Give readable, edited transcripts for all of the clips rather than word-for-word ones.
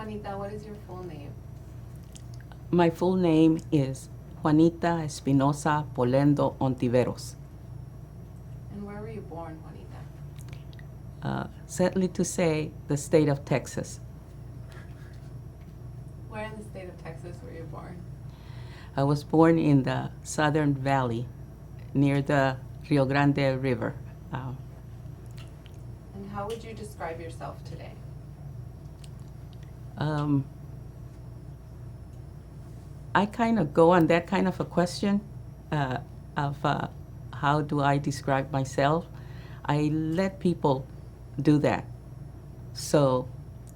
Juanita, what is your full name? My full name is Juanita Espinosa Polendo Ontiveros. And where were you born, Juanita? Sadly to say, the state of Texas. Where in the state of Texas were you born? I was born in the Southern Valley near the Rio Grande River. And how would you describe yourself today? I kind of go on that kind of a question of how do I describe myself. I let people do that. So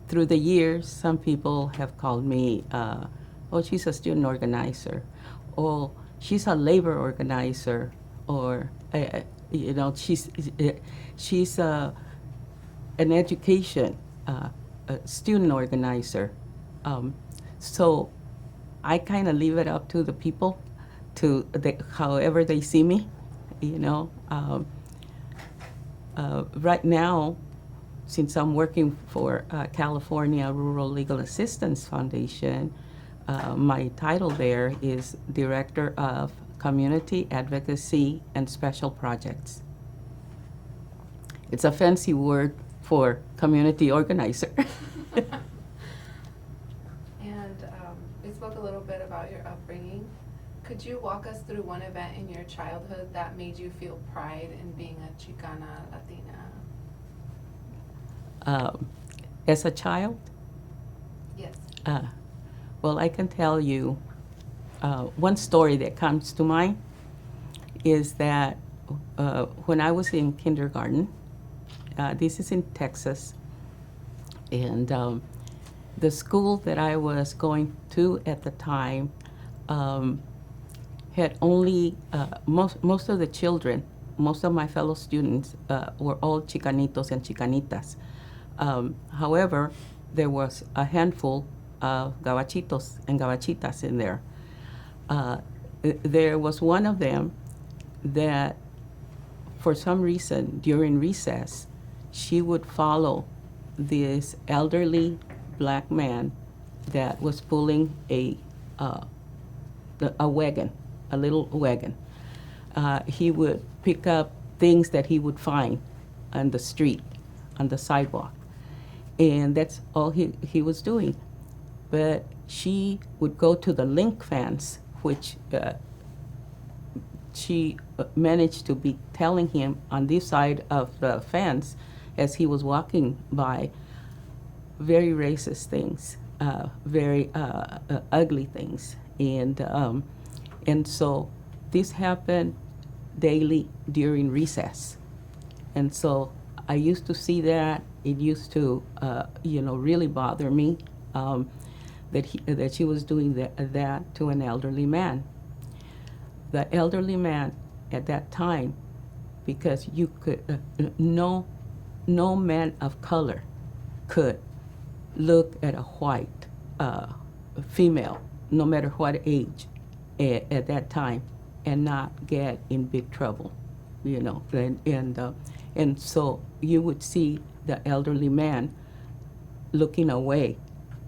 through the years, some people have called me, oh, she's a student organizer, or she's a labor organizer, or she's an education a student organizer. So I kind of leave it up to the people, however they see me, you know. Right now, since I'm working for California Rural Legal Assistance Foundation, my title there is Director of Community Advocacy and Special Projects. It's a fancy word for community organizer. And we spoke a little bit about your upbringing. Could you walk us through one event in your childhood that made you feel pride in being a Chicana Latina? As a child, Yes. well, I can tell you one story that comes to mind is that when I was in kindergarten, this is in Texas, and the school that I was going to at the time had only, most of the children, most of my fellow students were all Chicanitos and Chicanitas. However, there was a handful of Gabachitos and Gabachitas in there. There was one of them that, for some reason, during recess, she would follow this elderly black man that was pulling a wagon, a little wagon. He would pick up things that he would find on the street, on the sidewalk. And that's all he was doing. But she would go to the link fence, which she managed to be telling him on this side of the fence as he was walking by very racist things, very ugly things. And so this happened daily during recess. And so I used to see that. It used to, really bother me that she was doing that to an elderly man. The elderly man at that time, because you could, no man of color could look at a white female, no matter what age, at that time, and not get in big trouble, and so you would see the elderly man looking away,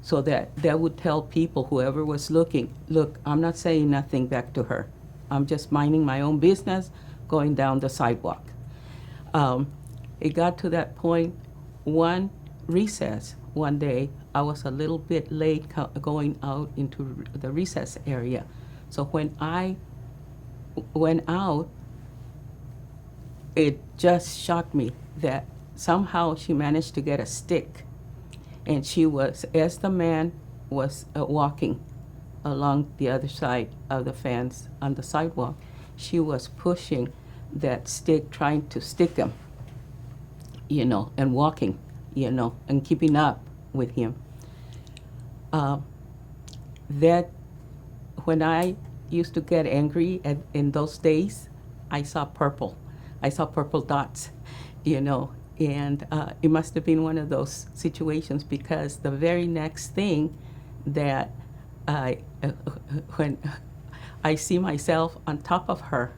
so that would tell people, whoever was looking, look, I'm not saying nothing back to her. I'm just minding my own business, going down the sidewalk. It got to that point, one recess, one day, I was a little bit late going out into the recess area. So when I went out, it just shocked me that somehow she managed to get a stick. And she was, as the man was walking along the other side of the fence on the sidewalk, she was pushing that stick, trying to stick him, and walking, and keeping up with him. That when I used to get angry in those days, I saw purple. I saw purple dots, and it must have been one of those situations, because the very next thing that when I see myself on top of her,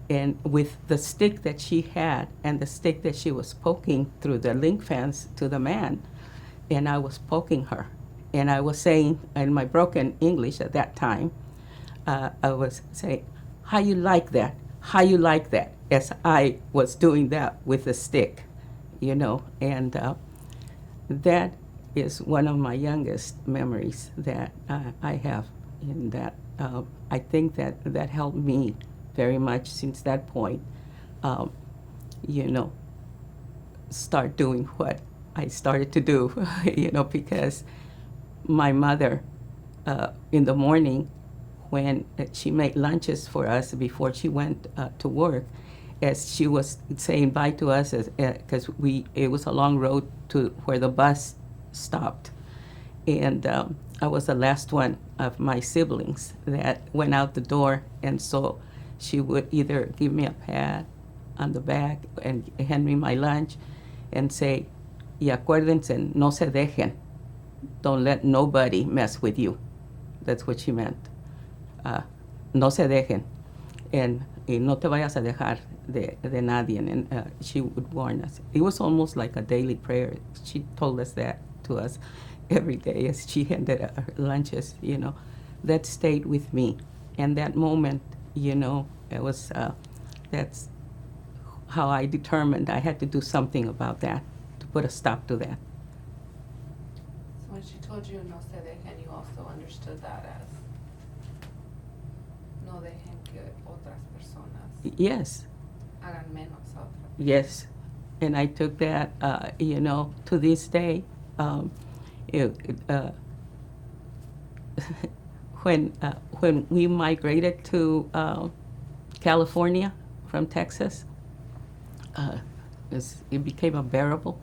and with the stick that she had and the stick that she was poking through the link fence to the man, and I was poking her, And I was saying in my broken English at that time, I was saying, how you like that? How you like that? As I was doing that with a stick, you know. And that is one of my youngest memories that I have. And that I think that helped me very much since that point, you know, start doing what I started to do, you know, because my mother, in the morning, when she made lunches for us before she went to work, as she was saying bye to us, because it was a long road to where the bus stopped, and I was the last one of my siblings that went out the door, and so she would either give me a pat on the back and hand me my lunch, and say, "Y acuérdense, no se dejen. Don't let nobody mess with you." That's what she meant. No se dejen. Y no te vayas a dejar de nadie. And she would warn us. It was almost like a daily prayer. She told us that to us every day as she handed her lunches, you know. That stayed with me. And that moment, you know, it was, that's how I determined I had to do something about that, to put a stop to that. So when she told you no se dejen, you also understood that as no dejen que otras personas Yes, hagan menos a otras. yes. And I took that, you know, to this day. When we migrated to California from Texas, it became unbearable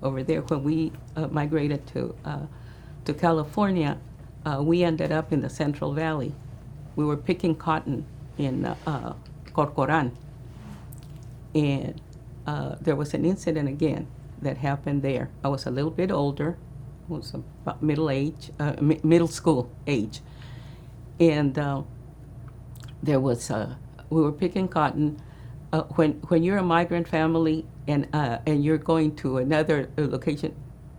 over there. When we migrated to California, we ended up in the Central Valley. We were picking cotton in Corcoran, and there was an incident again that happened there. I was a little bit older, was about middle school age, and there was we were picking cotton. When you're a migrant family and you're going to another location,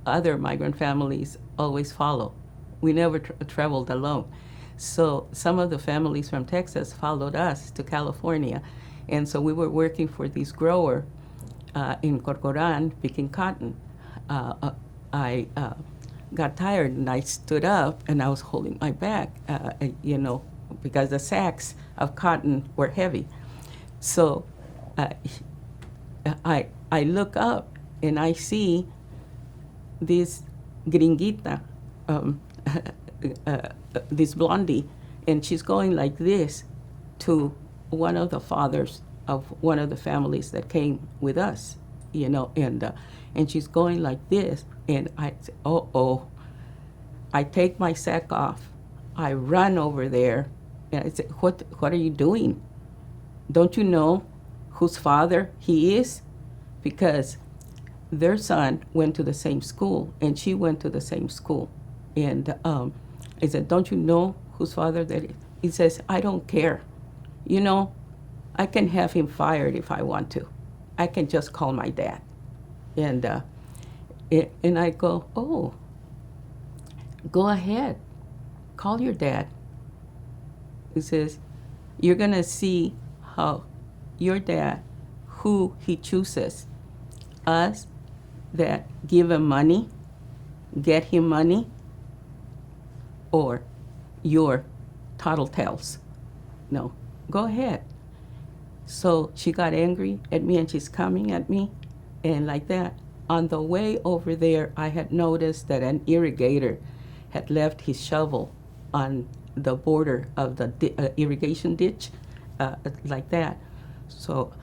other migrant families always follow. We never traveled alone. So some of the families from Texas followed us to California. And so we were working for this grower in Corcoran picking cotton. I got tired and I stood up and I was holding my back, you know, because the sacks of cotton were heavy. So I look up and I see this gringuita, this blondie, and she's going like this to one of the fathers of one of the families that came with us, you know, and she's going like this, and I say, oh, I take my sack off, I run over there, and I say, what are you doing? Don't you know whose father he is? Because their son went to the same school, and she went to the same school. And I said, don't you know whose father that is? He says, I don't care. You know, I can have him fired if I want to. I can just call my dad. And I go, oh, go ahead. Call your dad. He says, you're going to see how your dad, who he chooses, us that give him money, get him money, or your tattletales. No, go ahead. So she got angry at me and she's coming at me, and like that. On the way over there, I had noticed that an irrigator had left his shovel on the border of the irrigation ditch, like that. So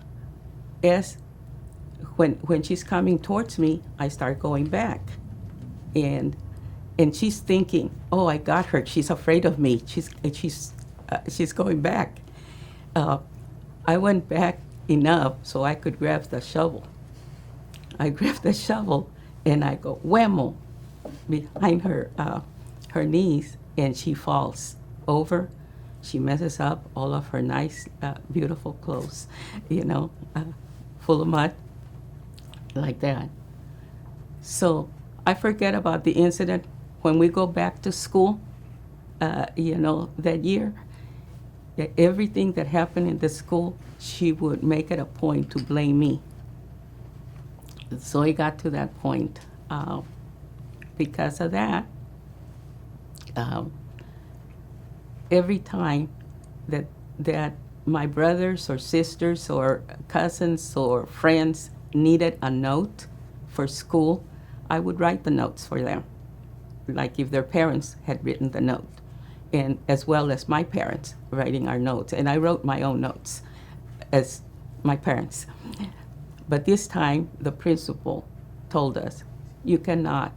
when she's coming towards me, I start going back. And she's thinking, oh, I got her. She's afraid of me. She's going back. I went back enough so I could grab the shovel. I grabbed the shovel and I go whammo behind her knees, and she falls over. She messes up all of her nice, beautiful clothes, you know, full of mud, like that. So I forget about the incident when we go back to school, that year, everything that happened in the school, she would make it a point to blame me. So it got to that point. Because of that, every time that my brothers or sisters or cousins or friends needed a note for school, I would write the notes for them, like if their parents had written the note, and as well as my parents writing our notes. And I wrote my own notes as my parents. But this time, the principal told us, you cannot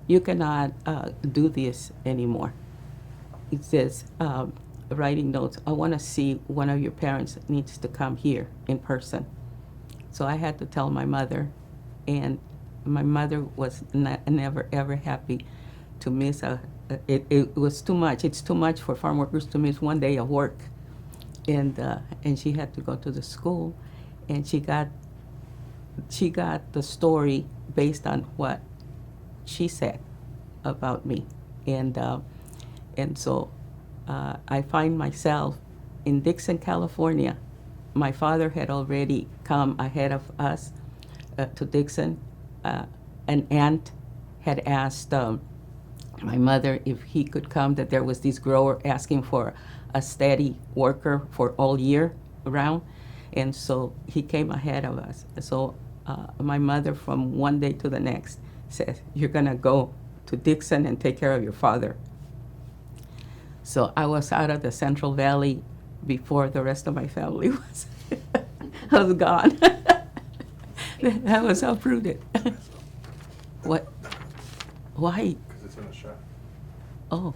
do this anymore. It says, writing notes, I want to see one of your parents needs to come here in person. So I had to tell my mother, and my mother was never ever happy to miss it was too much. It's too much for farm workers to miss one day of work. And she had to go to the school, and she got the story based on what she said about me. And so I find myself in Dixon, California. My father had already come ahead of us to Dixon. An aunt had asked my mother if he could come, that there was this grower asking for a steady worker for all year round. And so he came ahead of us. So my mother, from one day to the next, says, you're going to go to Dixon and take care of your father. So I was out of the Central Valley before the rest of my family was gone. That was how prudent. What? Why? Because it's in a shot. Oh,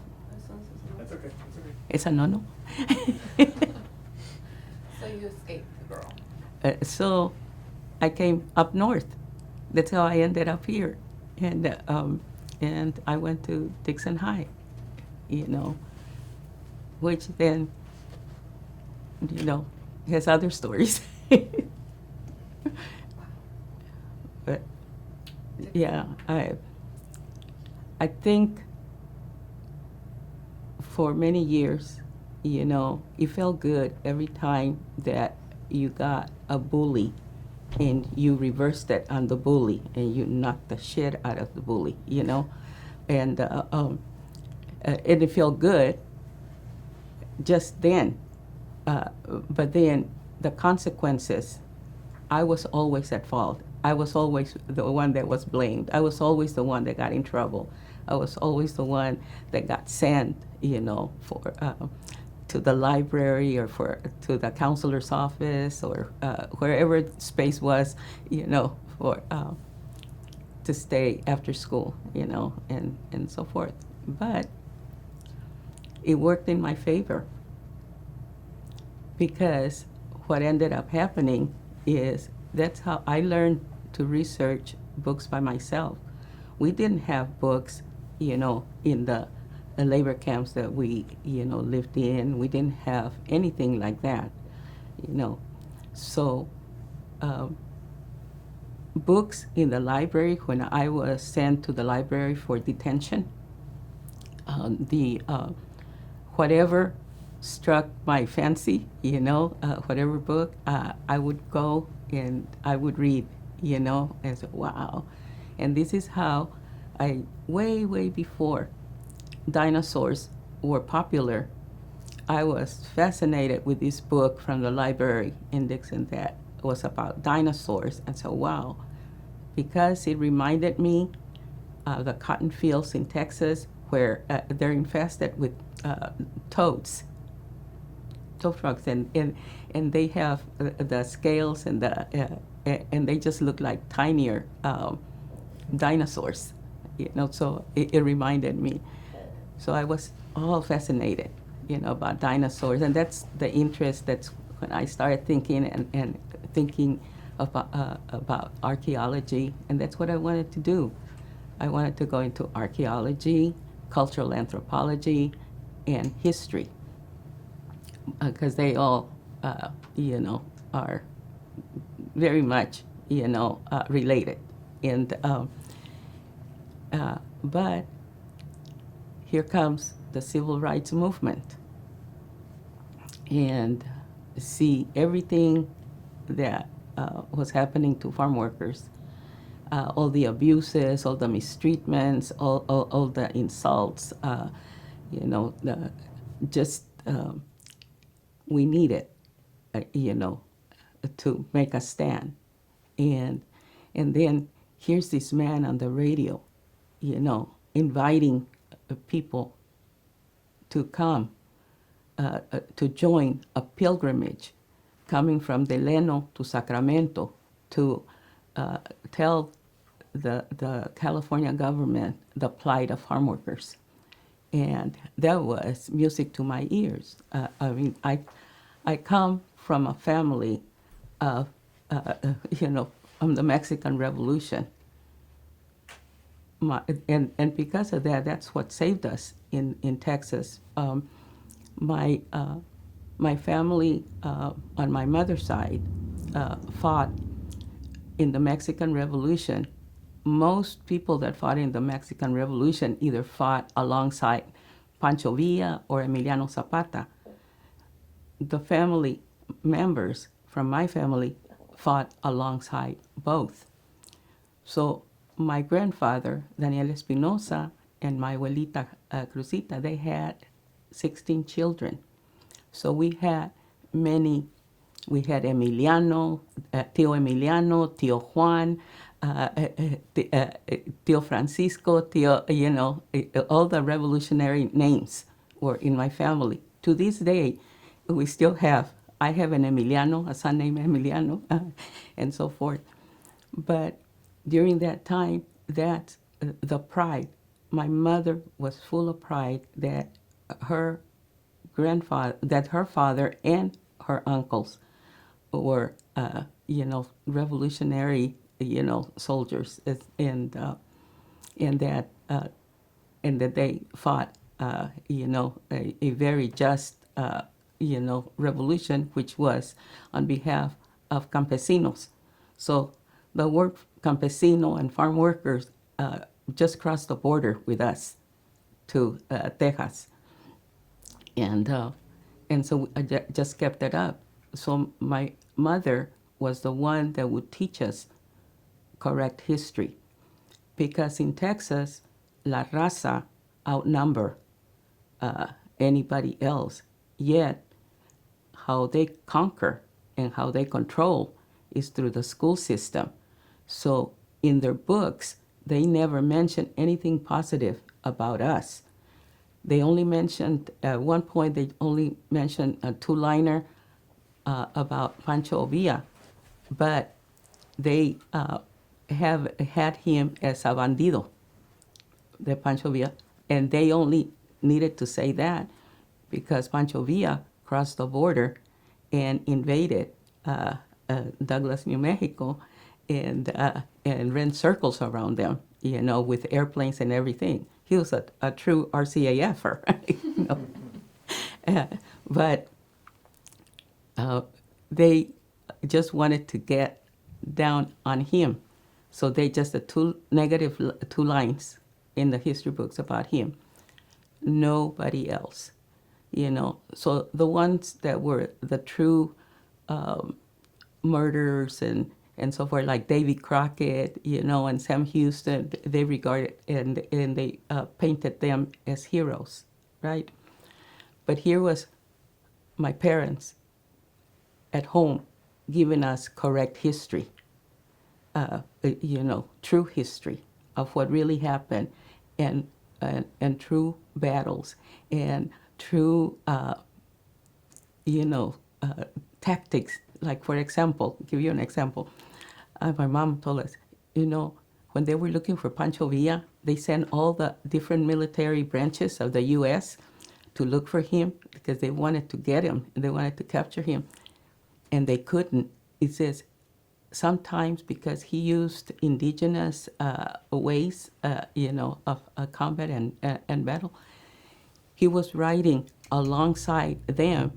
That's okay. That's okay. it's a no-no. So you escaped the girl. So I came up north. That's how I ended up here. And I went to Dixon High, which then, has other stories. But yeah, I think for many years, it felt good every time that you got a bully and you reversed it on the bully and you knocked the shit out of the bully, and it felt good just then. But then the consequences, I was always at fault. I was always the one that was blamed. I was always the one that got in trouble. I was always the one that got sent, for to the library or to the counselor's office or wherever space was, for to stay after school, and so forth. But it worked in my favor, because what ended up happening is that's how I learned to research books by myself. We didn't have books, in the labor camps that we, lived in. We didn't have anything like that, So books in the library, when I was sent to the library for detention, whatever struck my fancy, whatever book, I would go and I would read, and say, wow. And this is how way before dinosaurs were popular, I was fascinated with this book from the library in Dixon that was about dinosaurs. And so, wow, because it reminded me of the cotton fields in Texas where they're infested with toads, toad frogs, and they have the scales and and they just look like tinier dinosaurs, So it reminded me. So I was all fascinated, about dinosaurs, and that's the interest. That's when I started thinking and thinking about archaeology, and that's what I wanted to do. I wanted to go into archaeology, cultural anthropology, and history, because they all, are very much, related. And But here comes the civil rights movement, and see everything that was happening to farm workers, all the abuses, all the mistreatments, all the insults, just we needed, to make a stand. And then here's this man on the radio, inviting people to come to join a pilgrimage coming from Delano to Sacramento to tell the California government the plight of farm workers. And that was music to my ears. I come from a family of, from the Mexican Revolution. And because of that, that's what saved us in Texas. My family on my mother's side fought in the Mexican Revolution. Most people that fought in the Mexican Revolution either fought alongside Pancho Villa or Emiliano Zapata. The family members from my family fought alongside both. So my grandfather, Daniel Espinosa, and my abuelita, Cruzita, they had 16 children. So we had Emiliano, Tío Emiliano, Tío Juan, Tío Francisco, all the revolutionary names were in my family. To this day, we still I have an Emiliano, a son named Emiliano, and so forth. But during that time, that's the pride. My mother was full of pride that her father and her uncles were, revolutionary, soldiers, and that they fought, a very just, revolution, which was on behalf of campesinos. So the word campesino and farm workers just crossed the border with us to Texas. And so I just kept it up. So my mother was the one that would teach us correct history. Because in Texas, La Raza outnumber anybody else. Yet, how they conquer and how they control is through the school system. So in their books, they never mention anything positive about us. They only mentioned, at one point, they only mentioned a two-liner about Pancho Villa, but they have had him as a bandido, the Pancho Villa, and they only needed to say that because Pancho Villa crossed the border and invaded Douglas, New Mexico, and ran circles around them, with airplanes and everything. He was a true RCAFer, but they just wanted to get down on him. So they just two lines in the history books about him. Nobody else, So the ones that were the true murderers and so forth, like Davy Crockett, and Sam Houston, they regarded and they painted them as heroes, right? But here was my parents at home giving us correct history, true history of what really happened, and true battles and true, tactics. Like, for example, give you an example. My mom told us, when they were looking for Pancho Villa, they sent all the different military branches of the U.S. to look for him because they wanted to get him and they wanted to capture him. And they couldn't. It says sometimes because he used indigenous ways, of combat and battle. He was riding alongside them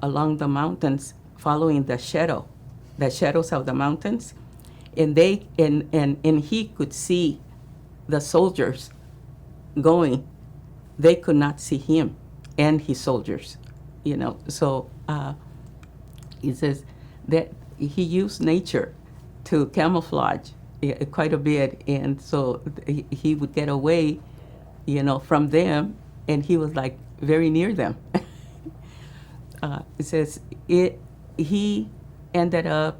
along the mountains, following the shadows of the mountains, and he could see the soldiers going, they could not see him and his soldiers, you know. So he says that he used nature to camouflage quite a bit, and so he would get away, you know, from them, and he was like very near them. It says he ended up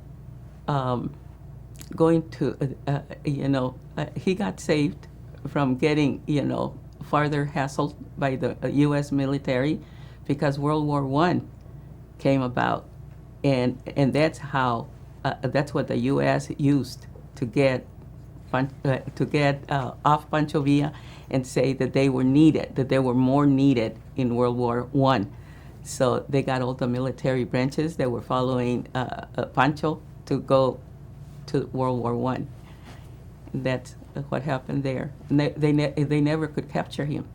going to, he got saved from getting, you know, farther hassled by the U.S. military because World War I came about, and that's how that's what the U.S. used to get off Pancho Villa and say that they were needed, that they were more needed in World War I. So they got all the military branches that were following Pancho to go to World War I. That's what happened there. And they never could capture him.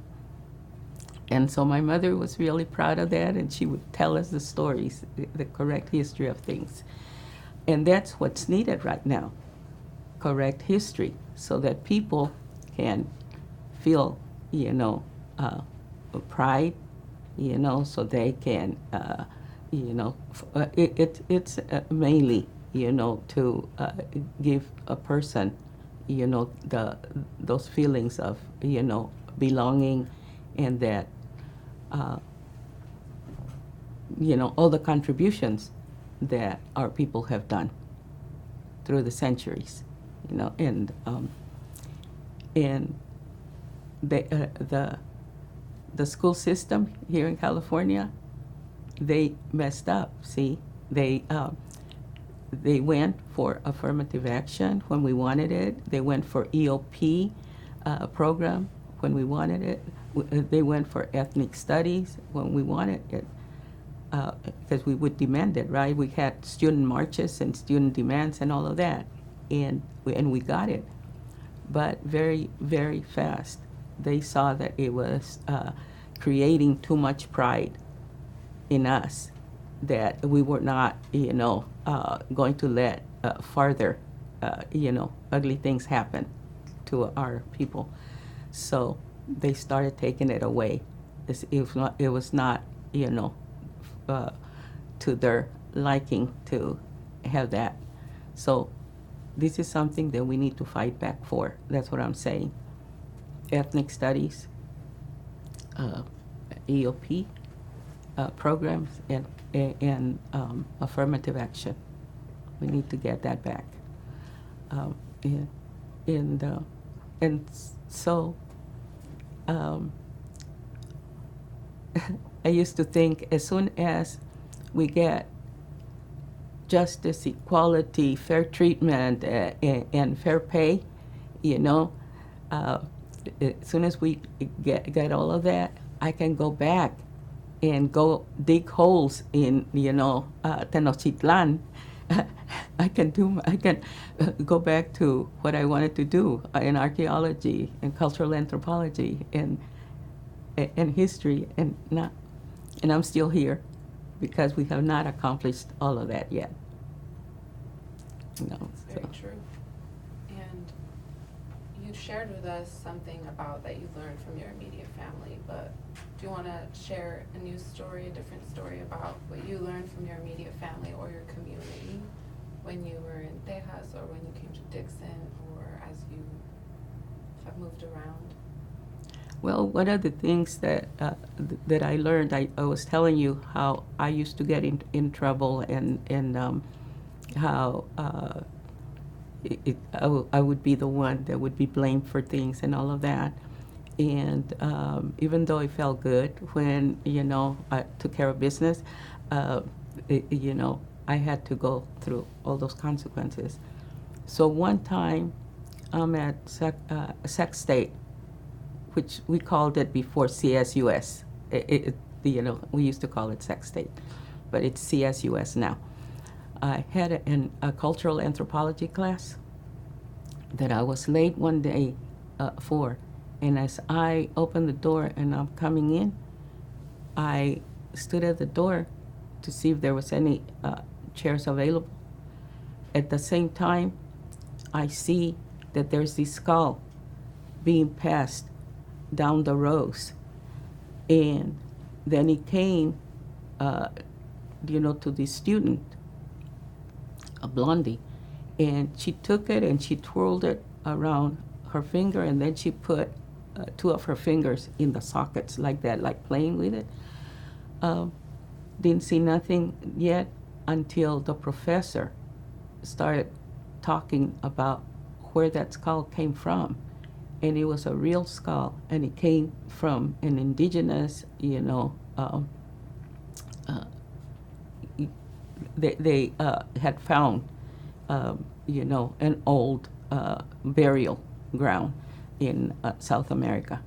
And so my mother was really proud of that, and she would tell us the stories, the correct history of things. And that's what's needed right now, correct history, so that people can feel, you know, pride, you know, so they can, you know, it's mainly, you know, to give a person, you know, those feelings of, you know, belonging, and that, you know, all the contributions that our people have done through the centuries, you know, and the school system here in California, they messed up. See, they went for affirmative action when we wanted it. They went for EOP program when we wanted it. They went for ethnic studies when we wanted it, because we would demand it, right? We had student marches and student demands and all of that, and we got it. But very, very fast, they saw that it was creating too much pride in us, that we were not, you know, going to let further, you know, ugly things happen to our people. So they started taking it away. It was not, you know, to their liking to have that. So this is something that we need to fight back for. That's what I'm saying. Ethnic studies, EOP programs, and affirmative action. We need to get that back. And so I used to think as soon as we get justice, equality, fair treatment, and fair pay, you know, as soon as we get all of that, I can go back and go dig holes in, you know, Tenochtitlan. I can go back to what I wanted to do in archaeology and cultural anthropology and history, and I'm still here because we have not accomplished all of that yet. You know, Very true. And you shared with us something about that you learned from your immediate family, but do you want to share a new story, a different story about what you learned from your immediate family or your community when you were in Tejas, or when you came to Dixon, or as you have moved around? well, one of the things that that I learned, I was telling you how I used to get in trouble, and how I would be the one that would be blamed for things and all of that. And even though it felt good when, you know, I took care of business, you know, I had to go through all those consequences. So one time, I'm at Sac State, which we called it before CSUS. You know, we used to call it Sac State, but it's CSUS now. I had a cultural anthropology class that I was late one day for. And as I opened the door and I'm coming in, I stood at the door to see if there was any chairs available. At the same time, I see that there's this skull being passed down the rows. And then he came, to the student, a blondie, and she took it and she twirled it around her finger, and then she put two of her fingers in the sockets like that, like playing with it. Didn't see nothing yet until the professor started talking about where that skull came from. And it was a real skull, and it came from an indigenous, they had found, an old burial ground in South America.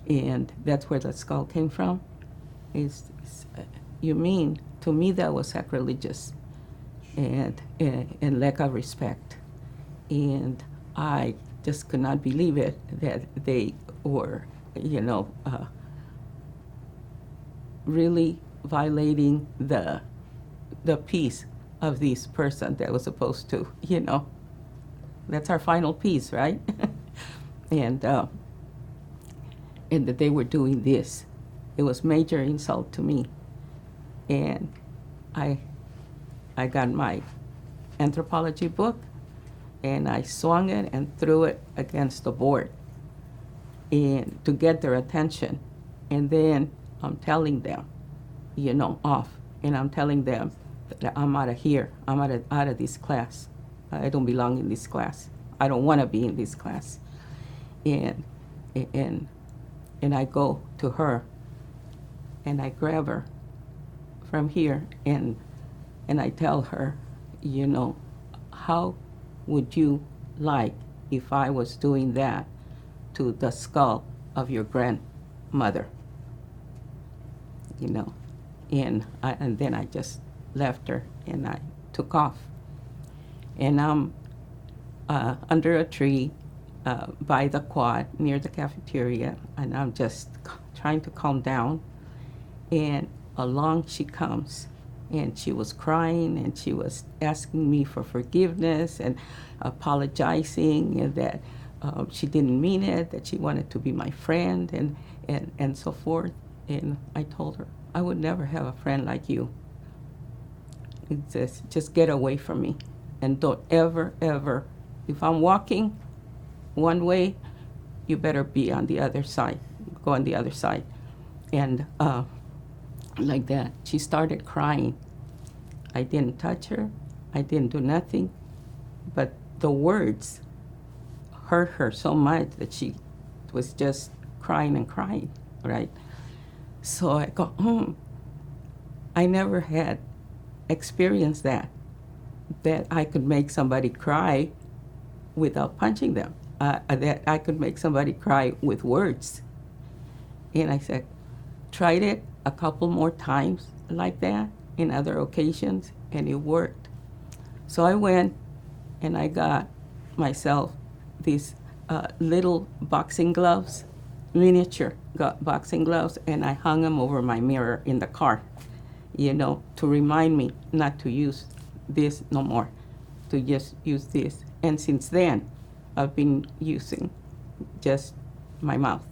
And that's where the skull came from. You mean, to me that was sacrilegious and lack of respect. And I just could not believe it that they were, really violating the peace of this person that was supposed to, that's our final piece, right? and that they were doing this. It was major insult to me. And I got my anthropology book, and I swung it and threw it against the board and to get their attention. And then I'm telling them, off. And I'm telling them that I'm out of here. I'm out of this class. I don't belong in this class. I don't want to be in this class. And I go to her, and I grab her from here, and I tell her, how would you like if I was doing that to the skull of your grandmother? And then I just left her, and I took off. And I'm under a tree by the quad near the cafeteria, and I'm just trying to calm down. And along she comes, and she was crying, and she was asking me for forgiveness and apologizing, and that she didn't mean it, that she wanted to be my friend, and so forth. And I told her, I would never have a friend like you. It's just get away from me, and don't ever, ever, if I'm walking one way, you better be on the other side, go on the other side. And like that, she started crying. I didn't touch her, I didn't do nothing, but the words hurt her so much that she was just crying and crying, right? So I go, I never had experienced that I could make somebody cry without punching them, that I could make somebody cry with words. And I said, tried it a couple more times like that in other occasions, and it worked. So I went and I got myself these little boxing gloves, miniature boxing gloves, and I hung them over my mirror in the car, to remind me not to use this no more, to just use this. And since then, I've been using just my mouth,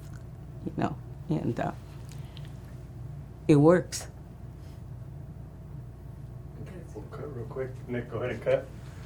and it works. Okay, we'll cut real quick. Nick, go ahead and cut.